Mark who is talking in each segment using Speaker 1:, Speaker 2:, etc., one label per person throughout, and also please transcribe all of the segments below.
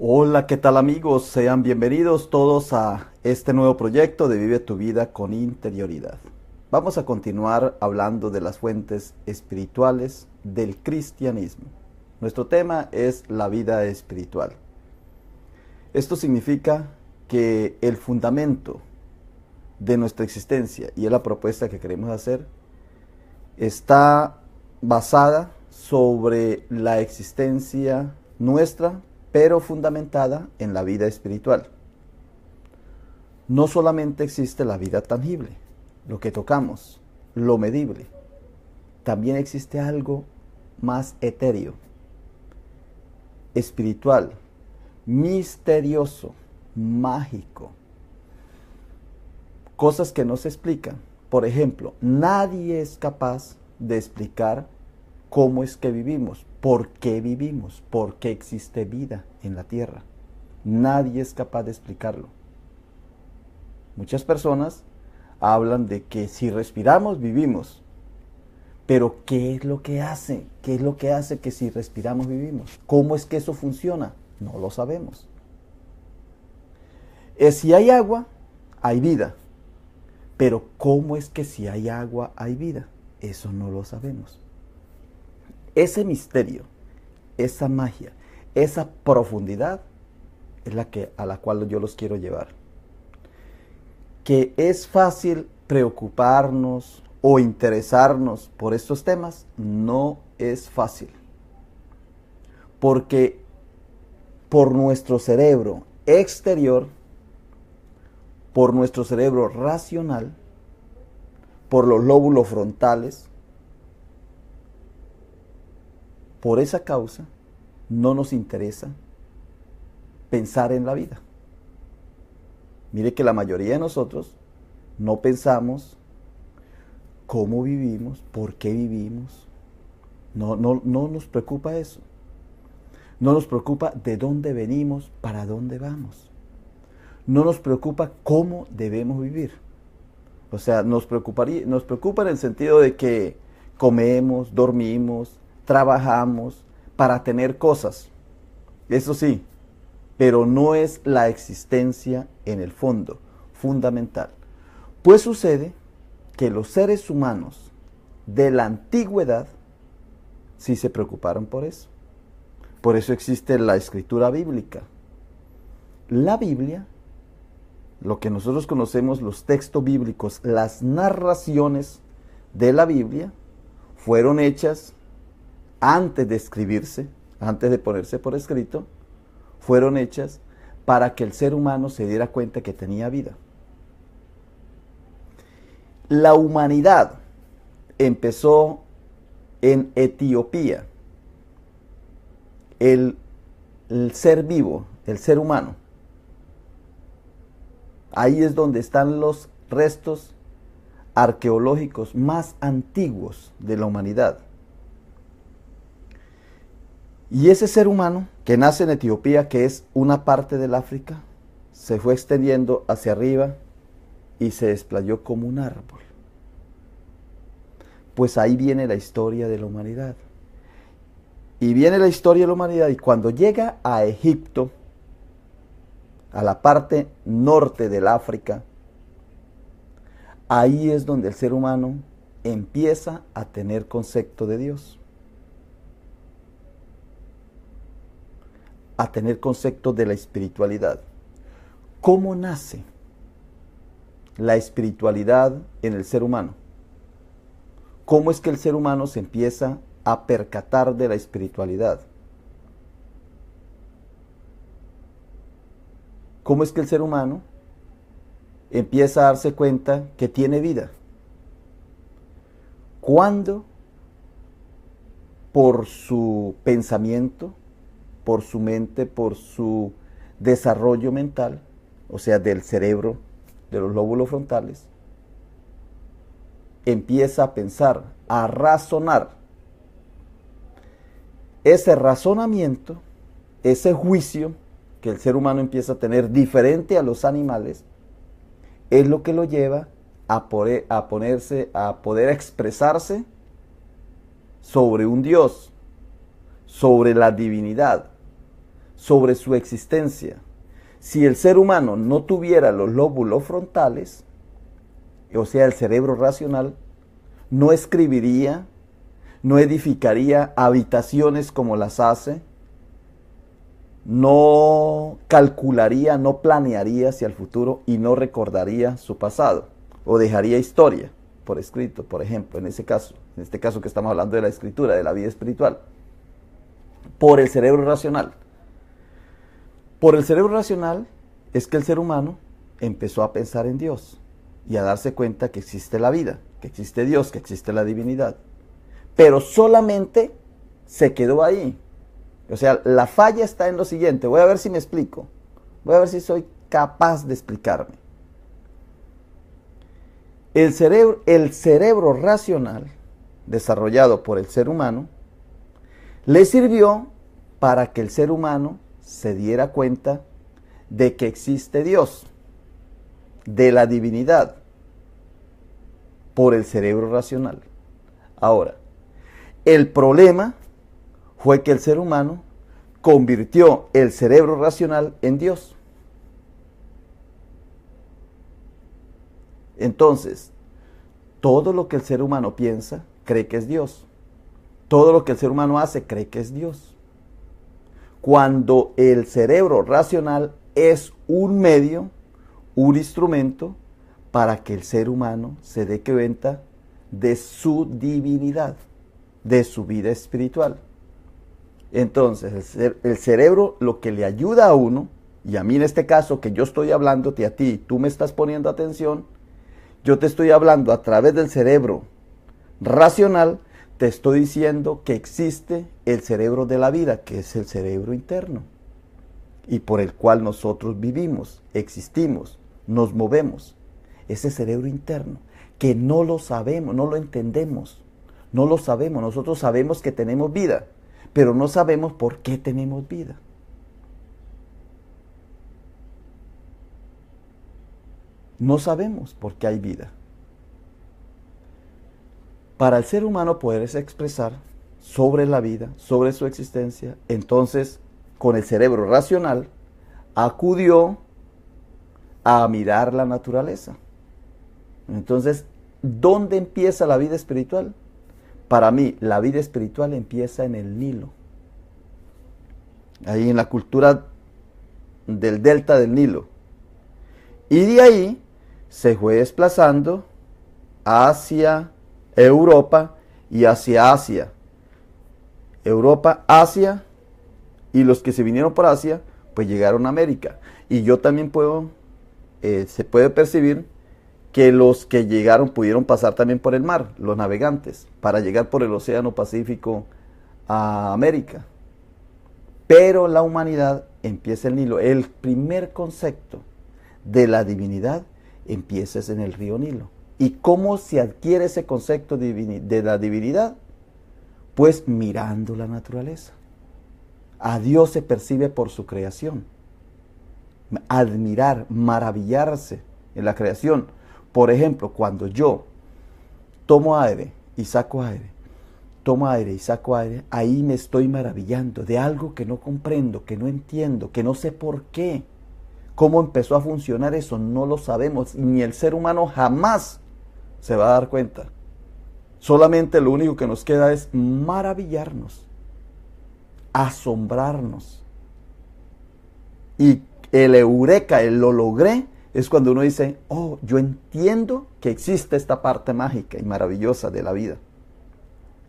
Speaker 1: Hola, ¿qué tal amigos? Sean bienvenidos todos a este nuevo proyecto de Vive tu vida con interioridad. Vamos a continuar hablando de las fuentes espirituales del cristianismo. Nuestro tema es la vida espiritual. Esto significa que el fundamento de nuestra existencia, y es la propuesta que queremos hacer, está basada sobre la existencia nuestra, pero fundamentada en la vida espiritual. No solamente existe la vida tangible, lo que tocamos, lo medible, también existe algo más etéreo, espiritual, misterioso, mágico, cosas que no se explican. Por ejemplo, nadie es capaz de explicar cómo es que vivimos, por qué existe vida en la tierra. Nadie es capaz de explicarlo. Muchas personas hablan de que si respiramos, vivimos. Pero ¿qué es lo que hace? ¿Qué es lo que hace que si respiramos, vivimos? ¿Cómo es que eso funciona? No lo sabemos. Si hay agua, hay vida. Pero ¿cómo es que si hay agua, hay vida? Eso no lo sabemos. Ese misterio, esa magia, esa profundidad es a la cual yo los quiero llevar. Que es fácil preocuparnos o interesarnos por estos temas, no es fácil. Porque por nuestro cerebro exterior, por nuestro cerebro racional, por los lóbulos frontales, por esa causa, no nos interesa pensar en la vida. Mire que la mayoría de nosotros no pensamos cómo vivimos, por qué vivimos. No nos preocupa eso. No nos preocupa de dónde venimos, para dónde vamos. No nos preocupa cómo debemos vivir. O sea, nos preocupa en el sentido de que comemos, dormimos, trabajamos para tener cosas. Eso sí, pero no es la existencia en el fondo, fundamental. Pues sucede que los seres humanos de la antigüedad sí se preocuparon por eso. Por eso existe la escritura bíblica. La Biblia, lo que nosotros conocemos, los textos bíblicos, las narraciones de la Biblia, fueron hechas antes de escribirse, antes de ponerse por escrito, fueron hechas para que el ser humano se diera cuenta que tenía vida. La humanidad empezó en Etiopía. El ser vivo, el ser humano. Ahí es donde están los restos arqueológicos más antiguos de la humanidad. Y ese ser humano que nace en Etiopía, que es una parte del África, se fue extendiendo hacia arriba y se desplayó como un árbol. Pues ahí viene la historia de la humanidad. Y viene la historia de la humanidad, y cuando llega a Egipto, a la parte norte del África, ahí es donde el ser humano empieza a tener concepto de Dios, a tener concepto de la espiritualidad. ¿Cómo nace la espiritualidad en el ser humano? ¿Cómo es que el ser humano se empieza a percatar de la espiritualidad? ¿Cómo es que el ser humano empieza a darse cuenta que tiene vida? ¿Cuándo? Por su pensamiento, por su mente, por su desarrollo mental, o sea, del cerebro, de los lóbulos frontales, empieza a pensar, a razonar. Ese razonamiento, ese juicio que el ser humano empieza a tener diferente a los animales, es lo que lo lleva a poder expresarse sobre un Dios, sobre la divinidad, sobre su existencia. Si el ser humano no tuviera los lóbulos frontales, o sea, el cerebro racional, no escribiría, no edificaría habitaciones como las hace, no calcularía, no planearía hacia el futuro y no recordaría su pasado o dejaría historia por escrito, por ejemplo, en este caso que estamos hablando de la escritura, de la vida espiritual, por el cerebro racional. Por el cerebro racional es que el ser humano empezó a pensar en Dios y a darse cuenta que existe la vida, que existe Dios, que existe la divinidad. Pero solamente se quedó ahí. O sea, la falla está en lo siguiente. Voy a ver si me explico. Voy a ver si soy capaz de explicarme. El cerebro racional, desarrollado por el ser humano, le sirvió para que el ser humano se diera cuenta de que existe Dios, de la divinidad, por el cerebro racional. Ahora, el problema fue que el ser humano convirtió el cerebro racional en Dios. Entonces, todo lo que el ser humano piensa, cree que es Dios. Todo lo que el ser humano hace, cree que es Dios. Cuando el cerebro racional es un medio, un instrumento, para que el ser humano se dé cuenta de su divinidad, de su vida espiritual. Entonces, el cerebro lo que le ayuda a uno, y a mí en este caso que yo estoy hablándote a ti, tú me estás poniendo atención, yo te estoy hablando a través del cerebro racional, te estoy diciendo que existe el cerebro de la vida, que es el cerebro interno, y por el cual nosotros vivimos, existimos, nos movemos. Ese cerebro interno, que no lo sabemos, no lo entendemos, no lo sabemos. Nosotros sabemos que tenemos vida, pero no sabemos por qué tenemos vida. No sabemos por qué hay vida. Para el ser humano poderse expresar sobre la vida, sobre su existencia, entonces con el cerebro racional acudió a mirar la naturaleza. Entonces, ¿dónde empieza la vida espiritual? Para mí, la vida espiritual empieza en el Nilo. Ahí en la cultura del delta del Nilo. Y de ahí se fue desplazando hacia Europa y hacia Asia. Europa, Asia, y los que se vinieron por Asia, pues llegaron a América. Y yo también se puede percibir que los que llegaron pudieron pasar también por el mar, los navegantes, para llegar por el Océano Pacífico a América. Pero la humanidad empieza en el Nilo. El primer concepto de la divinidad empieza en el río Nilo. ¿Y cómo se adquiere ese concepto de la divinidad? Pues mirando la naturaleza. A Dios se percibe por su creación. Admirar, maravillarse en la creación. Por ejemplo, cuando yo tomo aire y saco aire, tomo aire y saco aire, ahí me estoy maravillando de algo que no comprendo, que no entiendo, que no sé por qué. ¿Cómo empezó a funcionar eso? No lo sabemos, ni el ser humano jamás se va a dar cuenta. Solamente lo único que nos queda es maravillarnos, asombrarnos. Y el eureka, el lo logré, es cuando uno dice, oh, yo entiendo que existe esta parte mágica y maravillosa de la vida.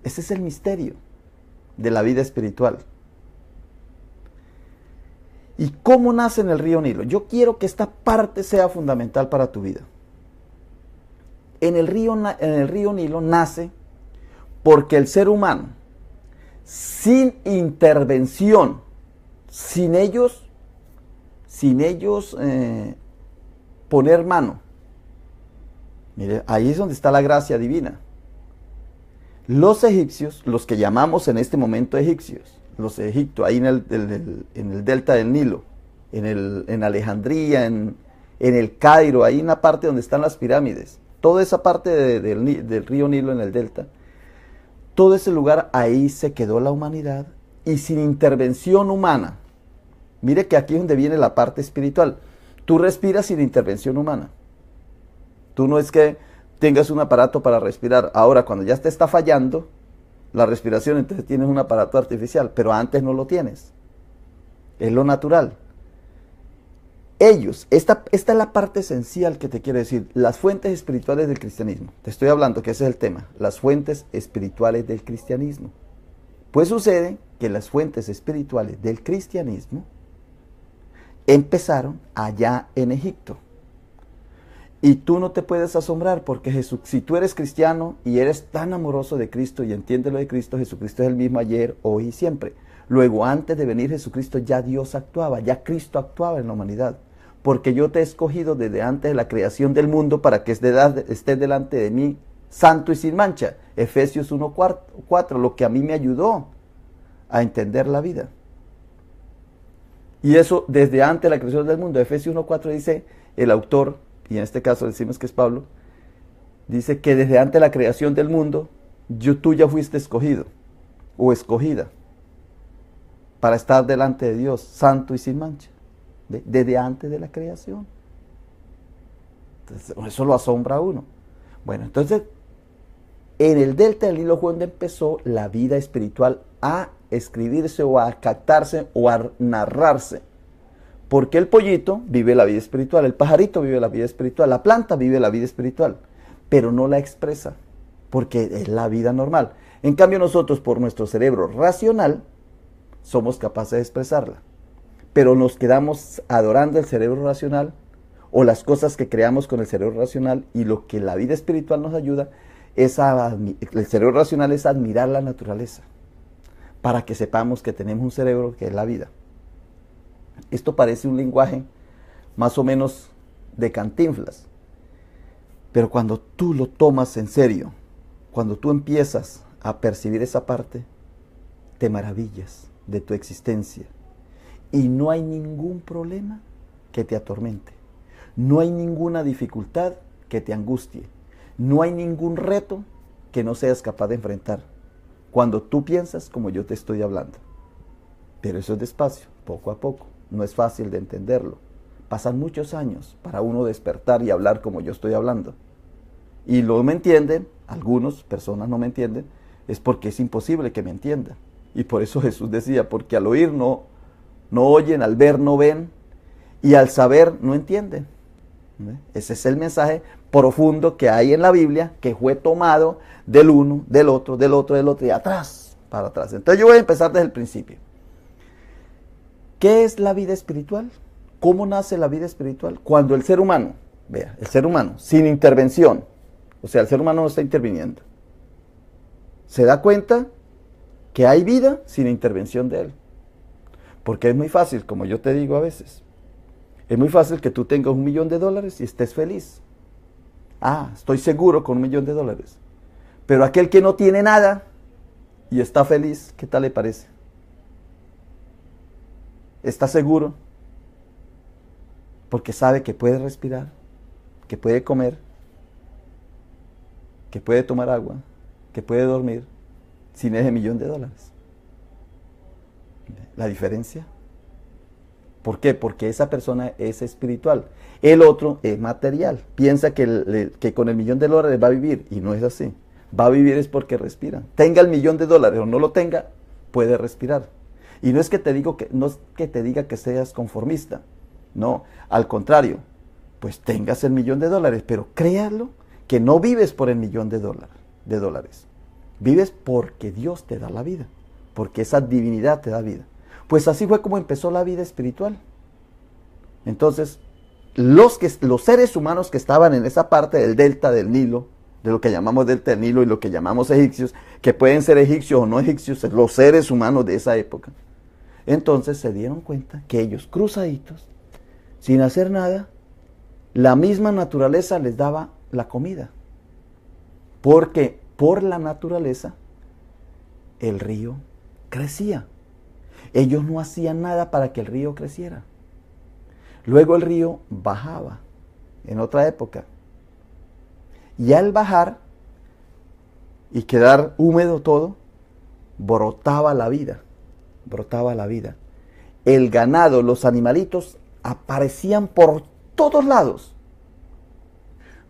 Speaker 1: Ese es el misterio de la vida espiritual. ¿Y cómo nace en el río Nilo? Yo quiero que esta parte sea fundamental para tu vida. En el río Nilo nace porque el ser humano, sin intervención, sin ellos poner mano. Mire, ahí es donde está la gracia divina. Los egipcios, los que llamamos en este momento egipcios, los egipcios, ahí en el delta del Nilo, en Alejandría, en el Cairo, ahí en la parte donde están las pirámides, toda esa parte del río Nilo en el delta, todo ese lugar, ahí se quedó la humanidad y sin intervención humana, Mire que aquí es donde viene la parte espiritual. Tú respiras sin intervención humana. Tú no es que tengas un aparato para respirar. Ahora, cuando ya te está fallando la respiración, entonces tienes un aparato artificial, pero antes no lo tienes. Es lo natural. Ellos, esta es la parte esencial que te quiero decir, las fuentes espirituales del cristianismo. Te estoy hablando que ese es el tema, las fuentes espirituales del cristianismo. Pues sucede que las fuentes espirituales del cristianismo empezaron allá en Egipto. Y tú no te puedes asombrar porque Jesús, si tú eres cristiano y eres tan amoroso de Cristo y entiendes lo de Cristo, Jesucristo es el mismo ayer, hoy y siempre. Luego, antes de venir Jesucristo, ya Dios actuaba, ya Cristo actuaba en la humanidad. Porque yo te he escogido desde antes de la creación del mundo para que estés delante de mí santo y sin mancha. Efesios 1:4, lo que a mí me ayudó a entender la vida. Y eso desde antes de la creación del mundo. Efesios 1:4 dice el autor, y en este caso decimos que es Pablo, dice que desde antes de la creación del mundo, tú ya fuiste escogido o escogida para estar delante de Dios, santo y sin mancha, desde antes de la creación. Entonces, eso lo asombra a uno. Bueno, entonces, en el delta del Nilo fue donde empezó la vida espiritual a escribirse o a captarse o a narrarse. Porque el pollito vive la vida espiritual, el pajarito vive la vida espiritual, la planta vive la vida espiritual, pero no la expresa, porque es la vida normal. En cambio nosotros, por nuestro cerebro racional, somos capaces de expresarla. Pero nos quedamos adorando el cerebro racional o las cosas que creamos con el cerebro racional, y lo que la vida espiritual nos ayuda es el cerebro racional es admirar la naturaleza, para que sepamos que tenemos un cerebro que es la vida. Esto parece un lenguaje más o menos de Cantinflas, pero cuando tú lo tomas en serio, cuando tú empiezas a percibir esa parte, te maravillas de tu existencia y no hay ningún problema que te atormente, no hay ninguna dificultad que te angustie, no hay ningún reto que no seas capaz de enfrentar cuando tú piensas como yo te estoy hablando. Pero eso es despacio, poco a poco. No es fácil de entenderlo. Pasan muchos años para uno despertar y hablar como yo estoy hablando. Y no me entienden, algunas personas no me entienden, es porque es imposible que me entiendan. Y por eso Jesús decía, porque al oír no oyen, al ver no ven, y al saber no entienden. Ese es el mensaje profundo que hay en la Biblia, que fue tomado del uno, del otro, y atrás, para atrás. Entonces yo voy a empezar desde el principio. ¿Qué es la vida espiritual? ¿Cómo nace la vida espiritual? Cuando el ser humano, vea, el ser humano, sin intervención, o sea, el ser humano no está interviniendo, se da cuenta que hay vida sin intervención de él. Porque es muy fácil, como yo te digo a veces, es muy fácil que tú tengas $1 millón y estés feliz. Ah, estoy seguro con $1 millón. Pero aquel que no tiene nada y está feliz, ¿qué tal le parece? ¿Está seguro? Porque sabe que puede respirar, que puede comer, que puede tomar agua, que puede dormir sin ese $1 millón. ¿La diferencia? ¿Por qué? Porque esa persona es espiritual. El otro es material. Piensa que con el $1 millón va a vivir, y no es así. Va a vivir es porque respira. Tenga el $1 millón o no lo tenga, puede respirar. Y no es que te diga que seas conformista. No, al contrario, pues tengas el $1 millón, pero créalo que no vives por el $1 millón de dólares. Vives porque Dios te da la vida, porque esa divinidad te da vida. Pues así fue como empezó la vida espiritual. Entonces, los seres humanos que estaban en esa parte del delta del Nilo, de lo que llamamos delta del Nilo y lo que llamamos egipcios, que pueden ser egipcios o no egipcios, los seres humanos de esa época, entonces se dieron cuenta que ellos cruzaditos, sin hacer nada, la misma naturaleza les daba la comida. Porque por la naturaleza el río crecía. Ellos no hacían nada para que el río creciera. Luego el río bajaba en otra época. Y al bajar y quedar húmedo todo, brotaba la vida. el ganado, los animalitos aparecían por todos lados.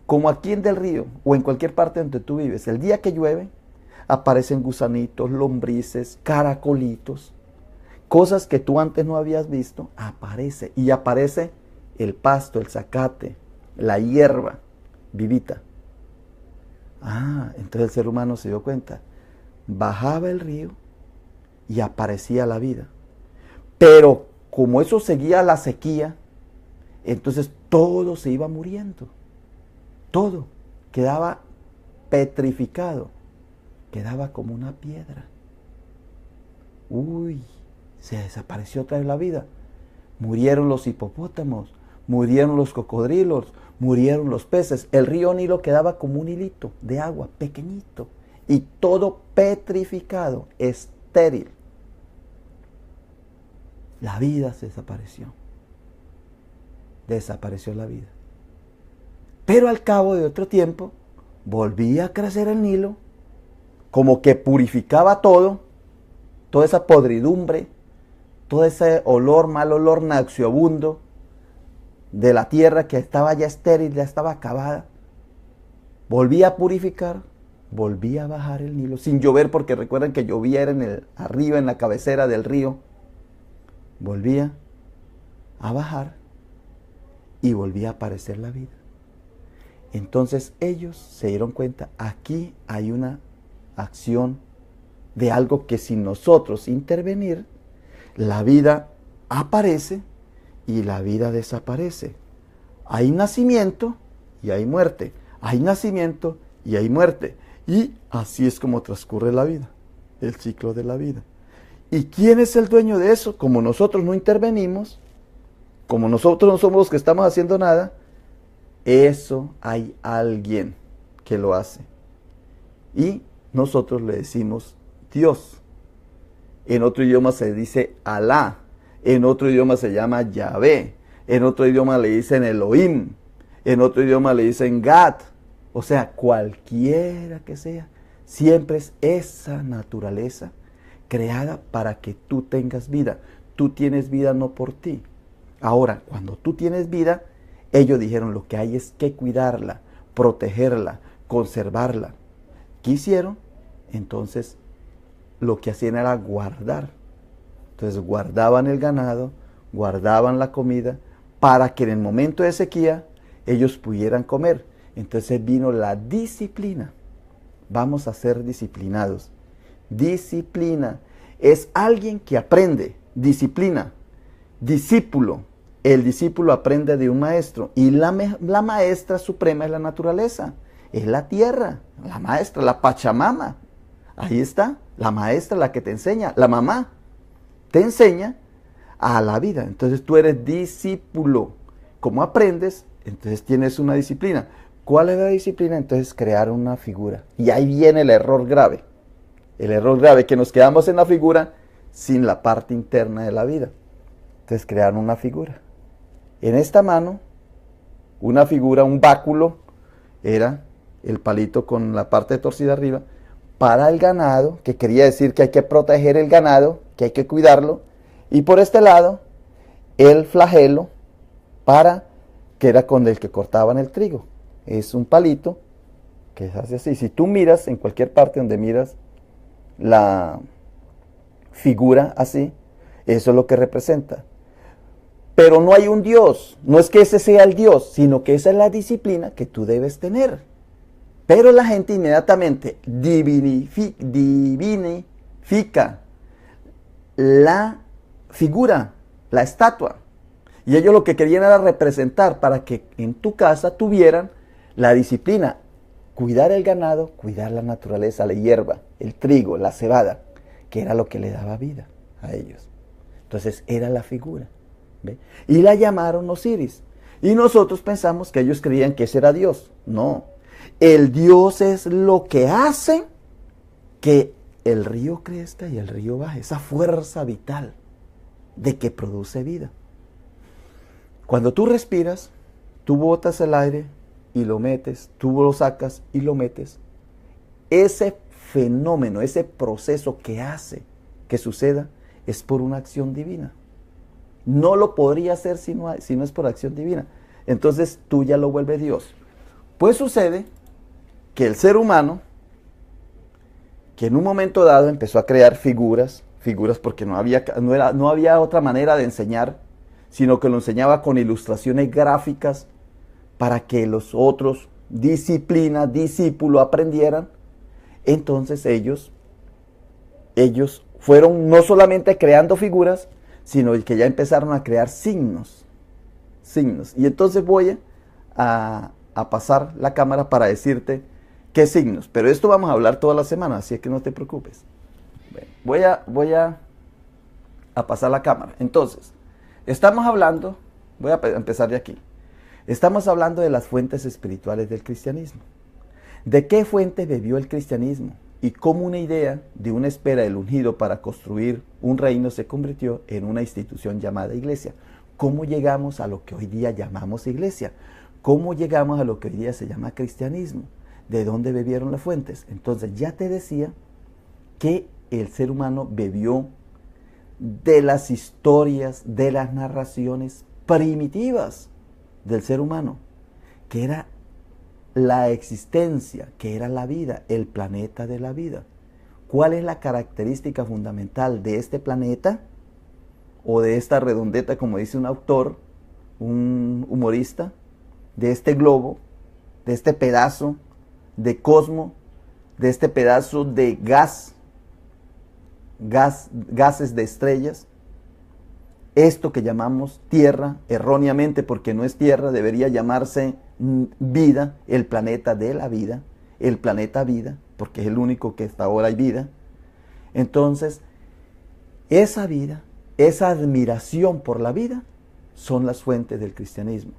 Speaker 1: Como aquí en Del Río o en cualquier parte donde tú vives, el día que llueve aparecen gusanitos, lombrices, caracolitos, cosas que tú antes no habías visto, aparece. Y aparece el pasto, el zacate, la hierba vivita. Entonces el ser humano se dio cuenta. Bajaba el río y aparecía la vida. Pero como eso seguía la sequía, entonces todo se iba muriendo. Todo quedaba petrificado. Quedaba como una piedra. Se desapareció otra vez la vida. Murieron los hipopótamos, murieron los cocodrilos, murieron los peces. El río Nilo quedaba como un hilito de agua pequeñito y todo petrificado, estéril. La vida se desapareció. Desapareció la vida. Pero al cabo de otro tiempo, volvía a crecer el Nilo, como que purificaba todo, toda esa podridumbre, todo ese olor, mal olor nauseabundo de la tierra que estaba ya estéril, ya estaba acabada. Volvía a purificar, volvía a bajar el Nilo, sin llover, porque recuerden que llovía era arriba, en la cabecera del río. Volvía a bajar y volvía a aparecer la vida. Entonces ellos se dieron cuenta, aquí hay una acción de algo que sin nosotros intervenir, la vida aparece y la vida desaparece. Hay nacimiento y hay muerte. Hay nacimiento y hay muerte. Y así es como transcurre la vida, el ciclo de la vida. ¿Y quién es el dueño de eso? Como nosotros no intervenimos, como nosotros no somos los que estamos haciendo nada, eso hay alguien que lo hace. Y nosotros le decimos Dios. En otro idioma se dice Alá. En otro idioma se llama Yahvé. En otro idioma le dicen Elohim. En otro idioma le dicen Gad. O sea, cualquiera que sea. Siempre es esa naturaleza creada para que tú tengas vida. Tú tienes vida no por ti. Ahora, cuando tú tienes vida, ellos dijeron lo que hay es que cuidarla, protegerla, conservarla. ¿Qué hicieron? Entonces, lo que hacían era guardar. Entonces, guardaban el ganado, guardaban la comida, para que en el momento de sequía, ellos pudieran comer. Entonces vino la disciplina. Vamos a ser disciplinados. Disciplina es alguien que aprende. Disciplina. Discípulo. El discípulo aprende de un maestro. Y la maestra suprema es la naturaleza. Es la tierra. La maestra, la Pachamama. Ahí está. La maestra, la que te enseña. La mamá. Te enseña a la vida. Entonces tú eres discípulo. ¿Cómo aprendes? Entonces tienes una disciplina. ¿Cuál es la disciplina? Entonces crear una figura. Y ahí viene el error grave. El error grave, que nos quedamos en la figura sin la parte interna de la vida. Entonces crear una figura. En esta mano, una figura, un báculo, era el palito con la parte torcida arriba, para el ganado, que quería decir que hay que proteger el ganado, que hay que cuidarlo. Y por este lado, el flagelo, que era con el que cortaban el trigo. Es un palito que se hace así. Si tú miras en cualquier parte donde miras la figura así, eso es lo que representa. Pero no hay un Dios, no es que ese sea el Dios, sino que esa es la disciplina que tú debes tener. Pero la gente inmediatamente divinifica la figura, la estatua. Y ellos lo que querían era representar para que en tu casa tuvieran la disciplina. Cuidar el ganado, cuidar la naturaleza, la hierba, el trigo, la cebada, que era lo que le daba vida a ellos. Entonces era la figura. ¿Ve? Y la llamaron Osiris. Y nosotros pensamos que ellos creían que ese era Dios. No. El Dios es lo que hace que el río crezca y el río baje. Esa fuerza vital de que produce vida. Cuando tú respiras, tú botas el aire y lo metes, tú lo sacas y lo metes. Ese fenómeno, ese proceso que hace que suceda, es por una acción divina. No lo podría hacer si no es por acción divina. Entonces tú ya lo vuelves Dios. Pues sucede que el ser humano, que en un momento dado empezó a crear figuras porque no había otra manera de enseñar, sino que lo enseñaba con ilustraciones gráficas para que los otros discípulos aprendieran. Entonces ellos fueron no solamente creando figuras, sino que ya empezaron a crear signos. Y entonces voy a pasar la cámara para decirte qué signos. Pero esto vamos a hablar toda la semana, así es que no te preocupes. Voy a pasar la cámara. Entonces, estamos hablando, voy a empezar de aquí. Estamos hablando de las fuentes espirituales del cristianismo. ¿De qué fuente bebió el cristianismo? Y cómo una idea de una espera del ungido para construir un reino se convirtió en una institución llamada iglesia. ¿Cómo llegamos a lo que hoy día llamamos iglesia? ¿Cómo llegamos a lo que hoy día se llama cristianismo? ¿De dónde bebieron las fuentes? Entonces ya te decía que el ser humano bebió de las historias, de las narraciones primitivas del ser humano, que era la existencia, que era la vida, el planeta de la vida. ¿Cuál es la característica fundamental de este planeta o de esta redondeta, como dice un autor, un humorista, de este globo, de este pedazo de cosmos, de este pedazo de gases de estrellas? Esto que llamamos tierra, erróneamente porque no es tierra, debería llamarse vida, el planeta de la vida, el planeta vida, porque es el único que hasta ahora hay vida. Entonces, esa vida, esa admiración por la vida, son las fuentes del cristianismo.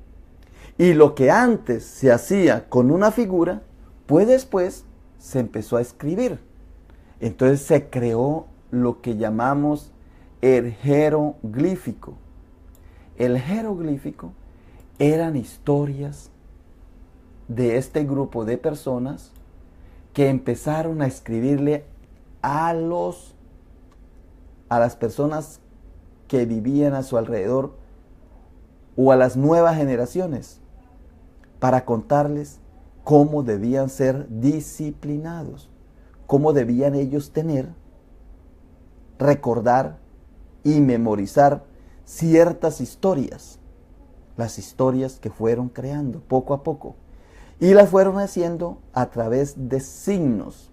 Speaker 1: Y lo que antes se hacía con una figura, pues después se empezó a escribir. Entonces se creó lo que llamamos el jeroglífico. El jeroglífico eran historias de este grupo de personas que empezaron a escribirle a las personas que vivían a su alrededor o a las nuevas generaciones para contarles cómo debían ser disciplinados, cómo debían ellos recordar y memorizar ciertas historias, las historias que fueron creando poco a poco, y las fueron haciendo a través de signos.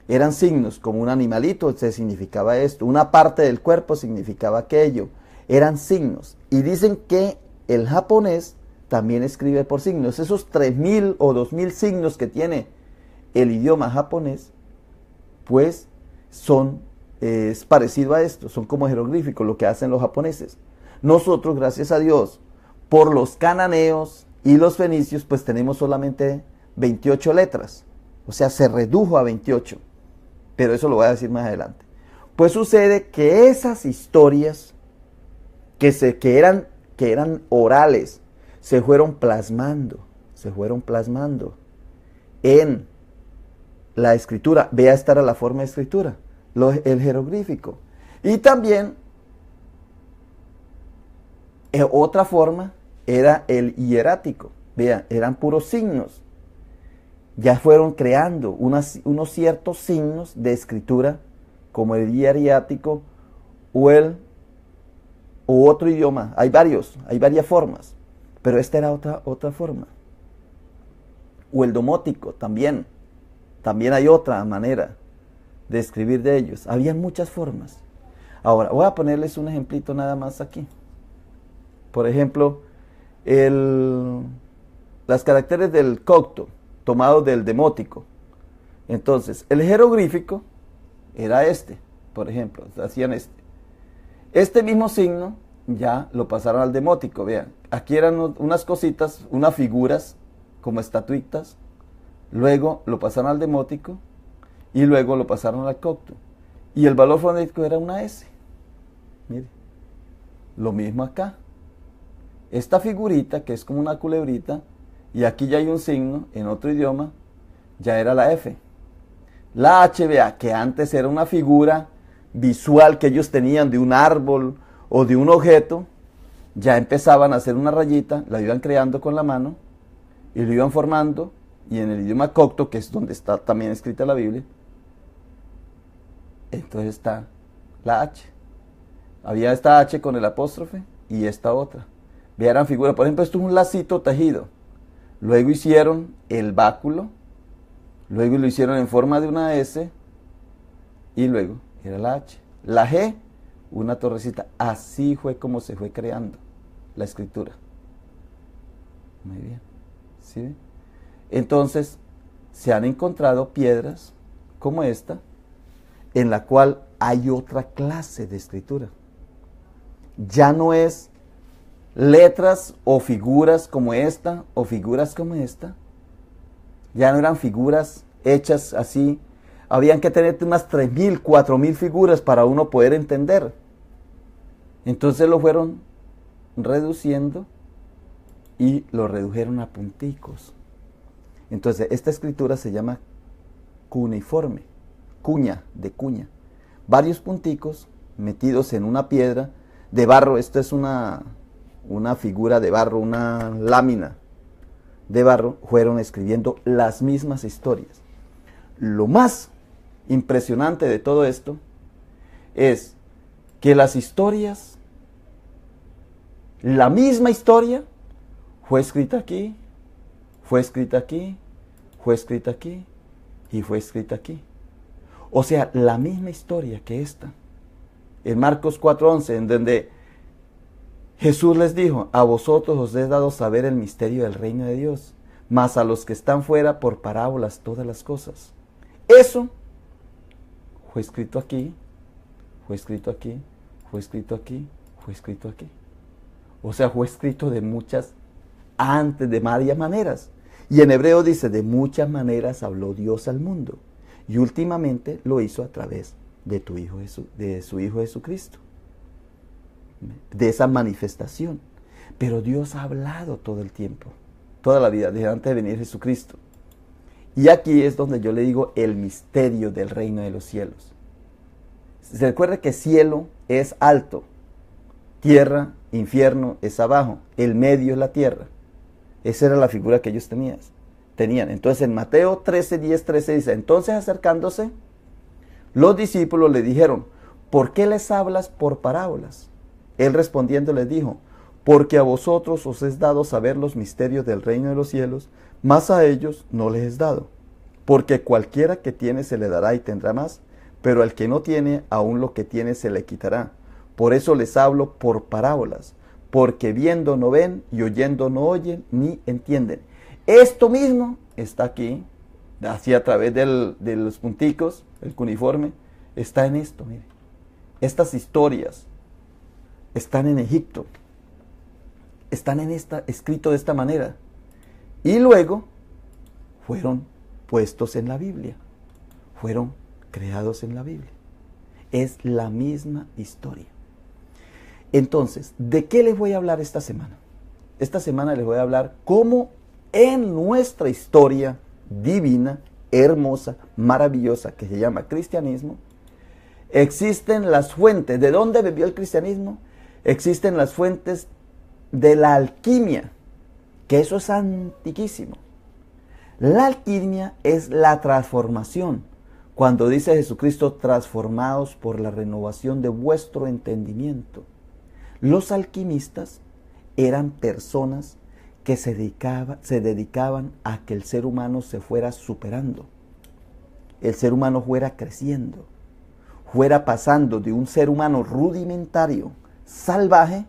Speaker 1: Eran signos como un animalito, se significaba esto, una parte del cuerpo significaba aquello, eran signos. Y dicen que el japonés también escribe por signos. Esos 3000 o 2000 signos que tiene el idioma japonés, pues es parecido a esto, son como jeroglíficos, lo que hacen los japoneses. Nosotros, gracias a Dios, por los cananeos y los fenicios, pues tenemos solamente 28 letras. O sea, se redujo a 28. Pero eso lo voy a decir más adelante. Pues sucede que esas historias que eran orales, se fueron plasmando en la escritura. Vea, esta era la forma de escritura, el jeroglífico. Y también otra forma era el hierático. Vea, eran puros signos. Ya fueron creando unos ciertos signos de escritura, como el hierático o otro idioma. Hay varias formas, pero esta era otra forma. O el domótico también hay otra manera de escribir de ellos. Habían muchas formas. Ahora, voy a ponerles un ejemplito nada más aquí. Por ejemplo, las caracteres del cocto, tomados del demótico. Entonces, el jeroglífico era por ejemplo, hacían este mismo signo ya lo pasaron al demótico. Vean, aquí eran unas cositas, unas figuras como estatuitas, luego lo pasaron al demótico y luego lo pasaron al cocto. Y el valor fonético era una S. Mire, lo mismo acá. Esta figurita, que es como una culebrita, y aquí ya hay un signo en otro idioma, ya era la F. La H, vea, que antes era una figura visual que ellos tenían de un árbol o de un objeto, ya empezaban a hacer una rayita, la iban creando con la mano y lo iban formando, y en el idioma copto, que es donde está también escrita la Biblia, entonces está la H. Había esta H con el apóstrofe y esta otra. Vean figuras, por ejemplo, esto es un lacito tejido. Luego hicieron el báculo, luego lo hicieron en forma de una S y luego era la H. La G, una torrecita. Así fue como se fue creando la escritura. Muy bien. ¿Sí? Entonces, se han encontrado piedras como esta, en la cual hay otra clase de escritura. Ya no es letras o figuras como esta o figuras como esta. Ya no eran figuras hechas así. Habían que tener unas 3.000, 4.000 figuras para uno poder entender. Entonces lo fueron reduciendo y lo redujeron a punticos. Entonces esta escritura se llama cuneiforme, cuña, de cuña. Varios punticos metidos en una piedra de barro. Esto es una figura de barro, una lámina de barro. Fueron escribiendo las mismas historias. Lo más impresionante de todo esto es que las historias, la misma historia, fue escrita aquí, fue escrita aquí, fue escrita aquí y fue escrita aquí. O sea, la misma historia que esta. En Marcos 4:11, en donde Jesús les dijo: a vosotros os he dado saber el misterio del reino de Dios, mas a los que están fuera por parábolas todas las cosas. Eso fue escrito aquí, fue escrito aquí, fue escrito aquí, fue escrito aquí. O sea, fue escrito de muchas, antes de varias maneras. Y en hebreo dice: de muchas maneras habló Dios al mundo. Y últimamente lo hizo a través de su Hijo Jesucristo. De esa manifestación. Pero Dios ha hablado todo el tiempo, toda la vida, desde antes de venir Jesucristo. Y aquí es donde yo le digo el misterio del reino de los cielos. Se recuerda que cielo es alto, tierra, infierno es abajo, el medio es la tierra. Esa era la figura que ellos tenían. Entonces en Mateo 13:10-13 dice: entonces acercándose, los discípulos le dijeron: ¿por qué les hablas por parábolas? Él respondiendo les dijo: porque a vosotros os es dado saber los misterios del reino de los cielos, mas a ellos no les es dado. Porque cualquiera que tiene se le dará y tendrá más, pero al que no tiene, aún lo que tiene se le quitará. Por eso les hablo por parábolas, porque viendo no ven y oyendo no oyen ni entienden. Esto mismo está aquí, así a través de los punticos, el cuneiforme, está en esto, mire. Estas historias están en Egipto, están escrito de esta manera, y luego fueron puestos en la Biblia, fueron creados en la Biblia. Es la misma historia. Entonces, ¿de qué les voy a hablar esta semana? Esta semana les voy a hablar cómo en nuestra historia divina, hermosa, maravillosa, que se llama cristianismo, existen las fuentes. ¿De dónde bebió el cristianismo? Existen las fuentes de la alquimia, que eso es antiquísimo. La alquimia es la transformación. Cuando dice Jesucristo: transformados por la renovación de vuestro entendimiento. Los alquimistas eran personas que se dedicaban a que el ser humano se fuera superando, el ser humano fuera creciendo, fuera pasando de un ser humano rudimentario, salvaje,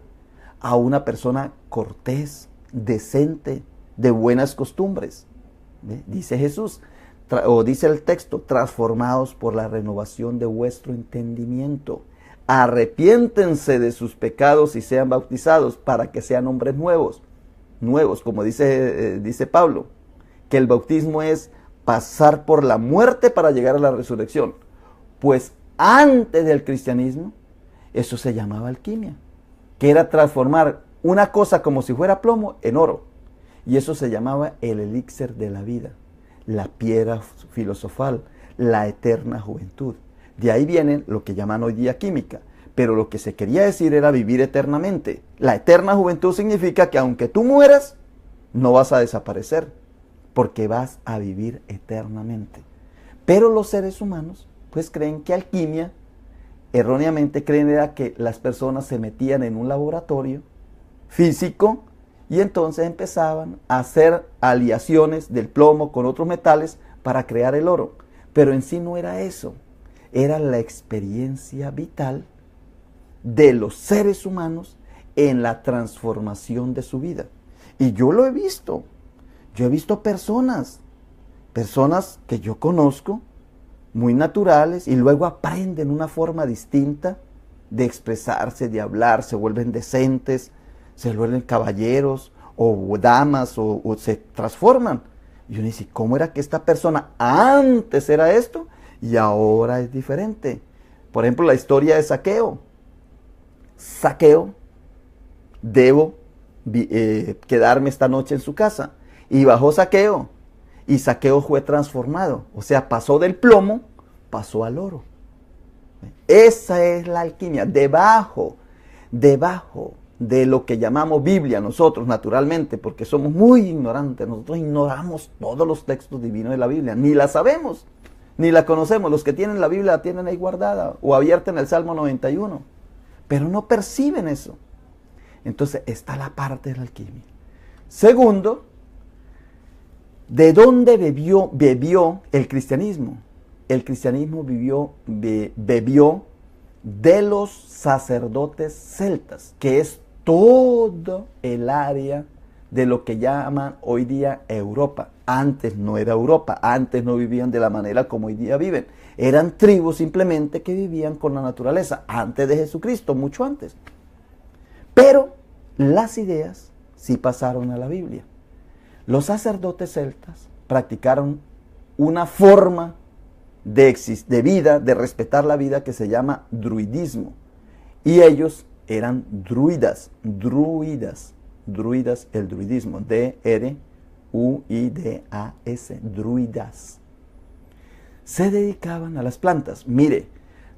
Speaker 1: a una persona cortés, decente, de buenas costumbres. Dice Jesús, o dice el texto: transformados por la renovación de vuestro entendimiento. Arrepiéntense de sus pecados y sean bautizados para que sean hombres nuevos, como dice Pablo, que el bautismo es pasar por la muerte para llegar a la resurrección. Pues antes del cristianismo, eso se llamaba alquimia, que era transformar una cosa como si fuera plomo en oro. Y eso se llamaba el elixir de la vida, la piedra filosofal, la eterna juventud. De ahí viene lo que llaman hoy día química. pero lo que se quería decir era vivir eternamente. La eterna juventud significa que aunque tú mueras, no vas a desaparecer, porque vas a vivir eternamente. Pero los seres humanos, pues creen que alquimia, erróneamente creen era que las personas se metían en un laboratorio físico y entonces empezaban a hacer aleaciones del plomo con otros metales para crear el oro. Pero en sí no era eso, era la experiencia vital de los seres humanos en la transformación de su vida. Y yo lo he visto. Yo he visto personas que yo conozco, muy naturales, y luego aprenden una forma distinta de expresarse, de hablar, se vuelven decentes, se vuelven caballeros o damas o se transforman. Y uno dice, ¿cómo era que esta persona antes era esto y ahora es diferente? Por ejemplo, la historia de Zaqueo. Zaqueo, debo quedarme esta noche en su casa. Y bajó Zaqueo. Y Zaqueo fue transformado. O sea, pasó del plomo, pasó al oro. Esa es la alquimia. Debajo de lo que llamamos Biblia nosotros, naturalmente, porque somos muy ignorantes. Nosotros ignoramos todos los textos divinos de la Biblia. Ni la sabemos, ni la conocemos. Los que tienen la Biblia la tienen ahí guardada o abierta en el Salmo 91. Pero no perciben eso. Entonces está la parte de la alquimia. Segundo, ¿de dónde bebió el cristianismo? El cristianismo bebió de los sacerdotes celtas, que es todo el área de lo que llaman hoy día Europa. Antes no era Europa, antes no vivían de la manera como hoy día viven. Eran tribus simplemente que vivían con la naturaleza, antes de Jesucristo, mucho antes. Pero las ideas sí pasaron a la Biblia. Los sacerdotes celtas practicaron una forma de vida, de respetar la vida, que se llama druidismo. Y ellos eran druidas, el druidismo, D-R-U-I-D-A-S, druidas. Se dedicaban a las plantas. Mire,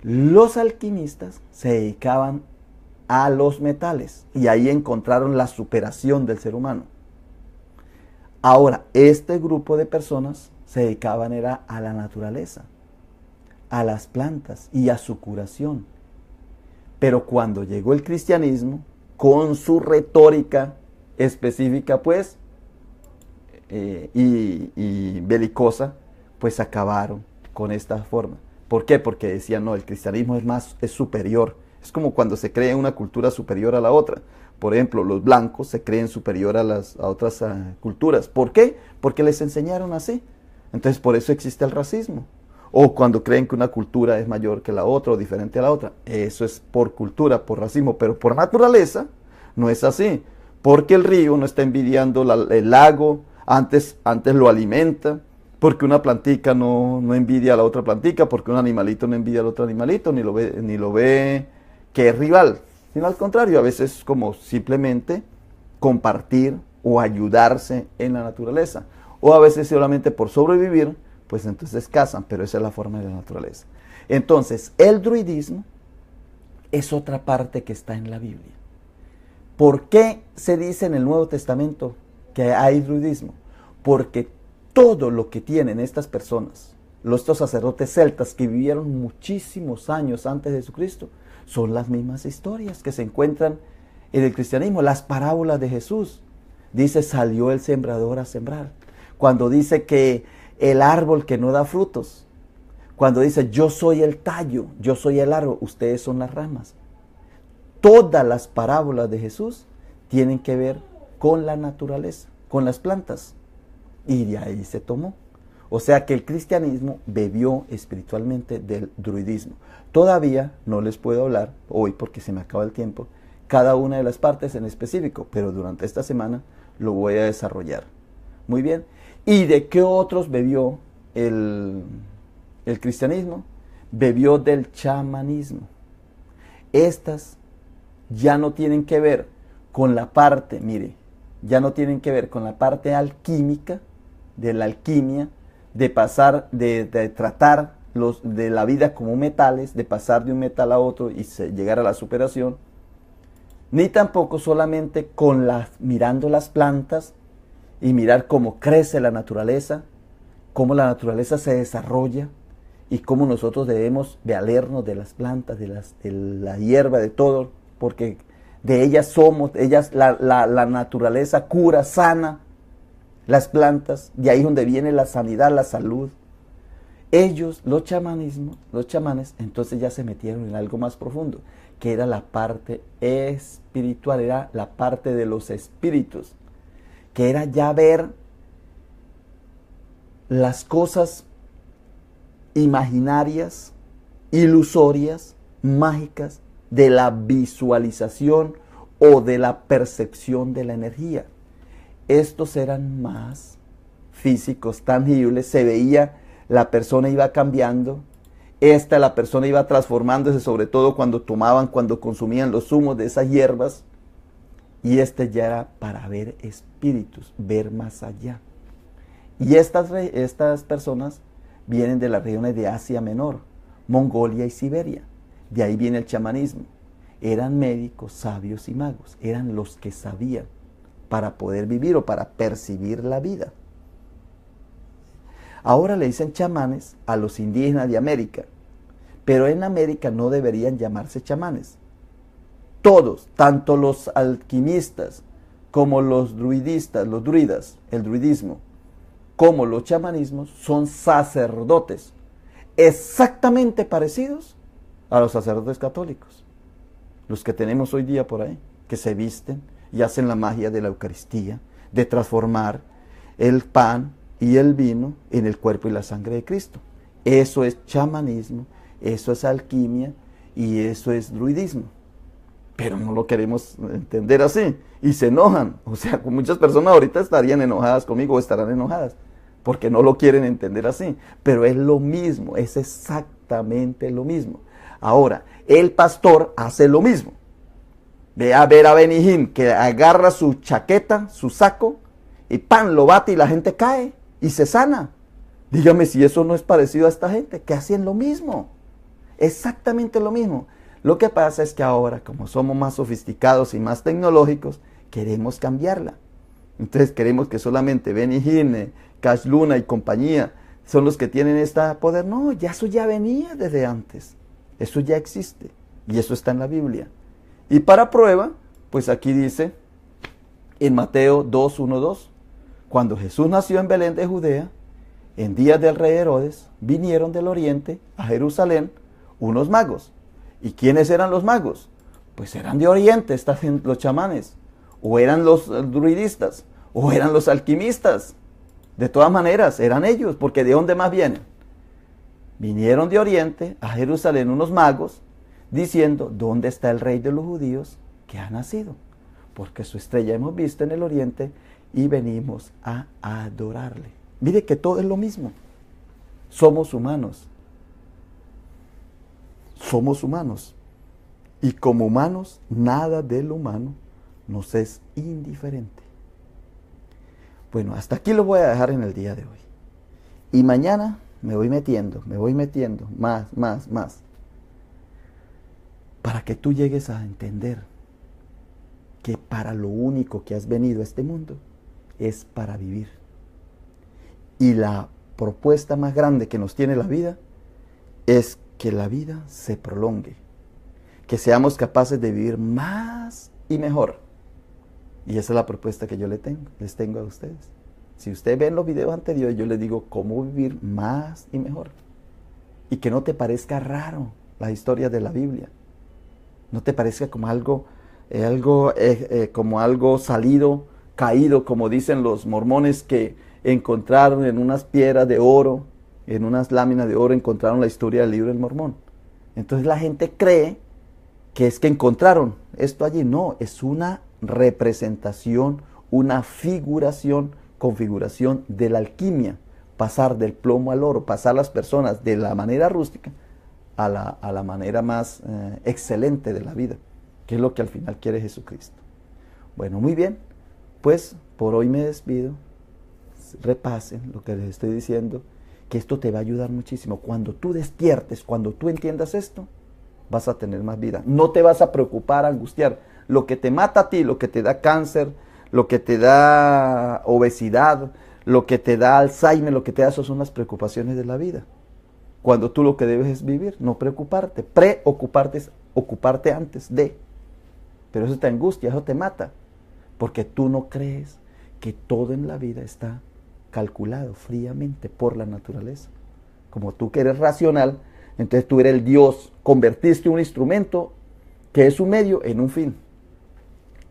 Speaker 1: los alquimistas se dedicaban a los metales y ahí encontraron la superación del ser humano. Ahora, este grupo de personas se dedicaban era a la naturaleza, a las plantas y a su curación. Pero cuando llegó el cristianismo, con su retórica específica, pues, y belicosa, pues acabaron con esta forma. ¿Por qué? Porque decían, no, el cristianismo es superior. Es como cuando se cree una cultura superior a la otra. Por ejemplo, los blancos se creen superior a otras culturas. ¿Por qué? Porque les enseñaron así. Entonces, por eso existe el racismo. O cuando creen que una cultura es mayor que la otra o diferente a la otra. Eso es por cultura, por racismo. Pero por naturaleza no es así. Porque el río no está envidiando el lago, antes lo alimenta. Porque una plantica no envidia a la otra plantica. Porque un animalito no envidia al otro animalito, ni lo ve que es rival. Sino al contrario, a veces como simplemente compartir o ayudarse en la naturaleza. O a veces solamente por sobrevivir, pues entonces cazan, pero esa es la forma de la naturaleza. Entonces, el druidismo es otra parte que está en la Biblia. ¿Por qué se dice en el Nuevo Testamento que hay druidismo? Porque todo lo que tienen estas personas, estos sacerdotes celtas que vivieron muchísimos años antes de Jesucristo, son las mismas historias que se encuentran en el cristianismo, las parábolas de Jesús. Dice, salió el sembrador a sembrar. Cuando dice que el árbol que no da frutos. Cuando dice, yo soy el tallo, yo soy el árbol, ustedes son las ramas. Todas las parábolas de Jesús tienen que ver con la naturaleza, con las plantas. Y de ahí se tomó. O sea que el cristianismo bebió espiritualmente del druidismo. Todavía no les puedo hablar hoy porque se me acaba el tiempo, cada una de las partes en específico, pero durante esta semana lo voy a desarrollar. Muy bien. ¿Y de qué otros bebió el cristianismo? Bebió del chamanismo. Estas ya no tienen que ver con la parte, mire, ya no tienen que ver con la parte alquímica, de la alquimia, de pasar, de tratar de la vida como metales, de pasar de un metal a otro y llegar a la superación, ni tampoco solamente mirando las plantas y mirar cómo crece la naturaleza, cómo la naturaleza se desarrolla y cómo nosotros debemos valernos de las plantas, de la hierba, de todo, porque de ellas somos, la naturaleza cura, sana las plantas, de ahí es donde viene la sanidad, la salud. Ellos, los chamanes, entonces ya se metieron en algo más profundo, que era la parte espiritual, era la parte de los espíritus, que era ya ver las cosas imaginarias, ilusorias, mágicas, de la visualización o de la percepción de la energía. Estos eran más físicos, tangibles, se veía, la persona iba cambiando, la persona iba transformándose, sobre todo cuando cuando consumían los zumos de esas hierbas, y ya era para ver espíritus, ver más allá. Y estas personas vienen de las regiones de Asia Menor, Mongolia y Siberia. De ahí viene el chamanismo. Eran médicos, sabios y magos. Eran los que sabían para poder vivir o para percibir la vida. Ahora le dicen chamanes a los indígenas de América, pero en América no deberían llamarse chamanes. Todos, tanto los alquimistas como los druidas, el druidismo, como los chamanismos, son sacerdotes exactamente parecidos a los sacerdotes católicos, los que tenemos hoy día por ahí, que se visten y hacen la magia de la Eucaristía, de transformar el pan y el vino en el cuerpo y la sangre de Cristo. Eso es chamanismo, eso es alquimia y eso es druidismo. Pero no lo queremos entender así y se enojan. O sea, muchas personas ahorita estarían enojadas conmigo o estarán enojadas porque no lo quieren entender así. Pero es lo mismo, es exactamente lo mismo. Ahora, el pastor hace lo mismo. Ve a ver a Benny Hinn, que agarra su chaqueta, su saco, y ¡pam!, lo bate y la gente cae y se sana. Dígame si eso no es parecido a esta gente, que hacen lo mismo. Exactamente lo mismo. Lo que pasa es que ahora, como somos más sofisticados y más tecnológicos, queremos cambiarla. Entonces queremos que solamente Benny Hinn, Cash Luna y compañía son los que tienen este poder. No, ya eso ya venía desde antes. Eso ya existe. Y eso está en la Biblia. Y para prueba, pues aquí dice en Mateo 2:1-2, cuando Jesús nació en Belén de Judea, en días del rey Herodes, vinieron del oriente a Jerusalén unos magos. ¿Y quiénes eran los magos? Pues eran de oriente, los chamanes, o eran los druidistas, o eran los alquimistas. De todas maneras, eran ellos, porque ¿de dónde más vienen? Vinieron de oriente a Jerusalén unos magos, diciendo, ¿dónde está el rey de los judíos que ha nacido? Porque su estrella hemos visto en el oriente y venimos a adorarle. Mire que todo es lo mismo. Somos humanos. Somos humanos. Y como humanos, nada de lo humano nos es indiferente. Bueno, hasta aquí lo voy a dejar en el día de hoy. Y mañana me voy metiendo, más. Para que tú llegues a entender que para lo único que has venido a este mundo es para vivir. Y la propuesta más grande que nos tiene la vida es que la vida se prolongue, que seamos capaces de vivir más y mejor. Y esa es la propuesta que yo les tengo a ustedes. Si ustedes ven los videos anteriores, yo les digo cómo vivir más y mejor. Y que no te parezca raro las historias de la Biblia. No te parezca como algo salido, caído, como dicen los mormones que encontraron en unas piedras de oro, en unas láminas de oro, encontraron la historia del libro del Mormón. Entonces la gente cree que es que encontraron esto allí. No, es una representación, una configuración de la alquimia. Pasar del plomo al oro, pasar las personas de la manera rústica a la manera más excelente de la vida, que es lo que al final quiere Jesucristo. Bueno, muy bien, pues por hoy me despido. Repasen lo que les estoy diciendo que esto te va a ayudar muchísimo. Cuando tú despiertes, cuando tú entiendas esto, vas a tener más vida. No te vas a preocupar, a angustiar. Lo que te mata a ti, lo que te da cáncer, lo que te da obesidad, lo que te da Alzheimer, lo que te da, eso son las preocupaciones de la vida. Cuando tú lo que debes es vivir, no preocuparte. Preocuparte es ocuparte antes de. Pero eso te angustia, eso te mata. Porque tú no crees que todo en la vida está calculado fríamente por la naturaleza. Como tú que eres racional, entonces tú eres el Dios, convertiste un instrumento que es un medio en un fin.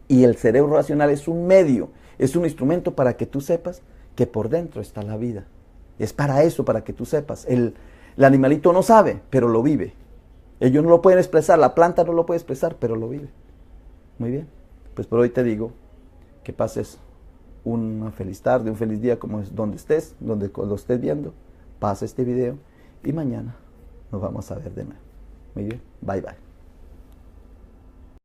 Speaker 1: Y el cerebro racional es un medio, es un instrumento para que tú sepas que por dentro está la vida. Es para eso, para que tú sepas. El animalito no sabe, pero lo vive. Ellos no lo pueden expresar, la planta no lo puede expresar, pero lo vive. Muy bien, pues por hoy te digo que pases una feliz tarde, un feliz día, como es donde estés, donde lo estés viendo. Pasa este video y mañana nos vamos a ver de nuevo. Muy bien, bye bye.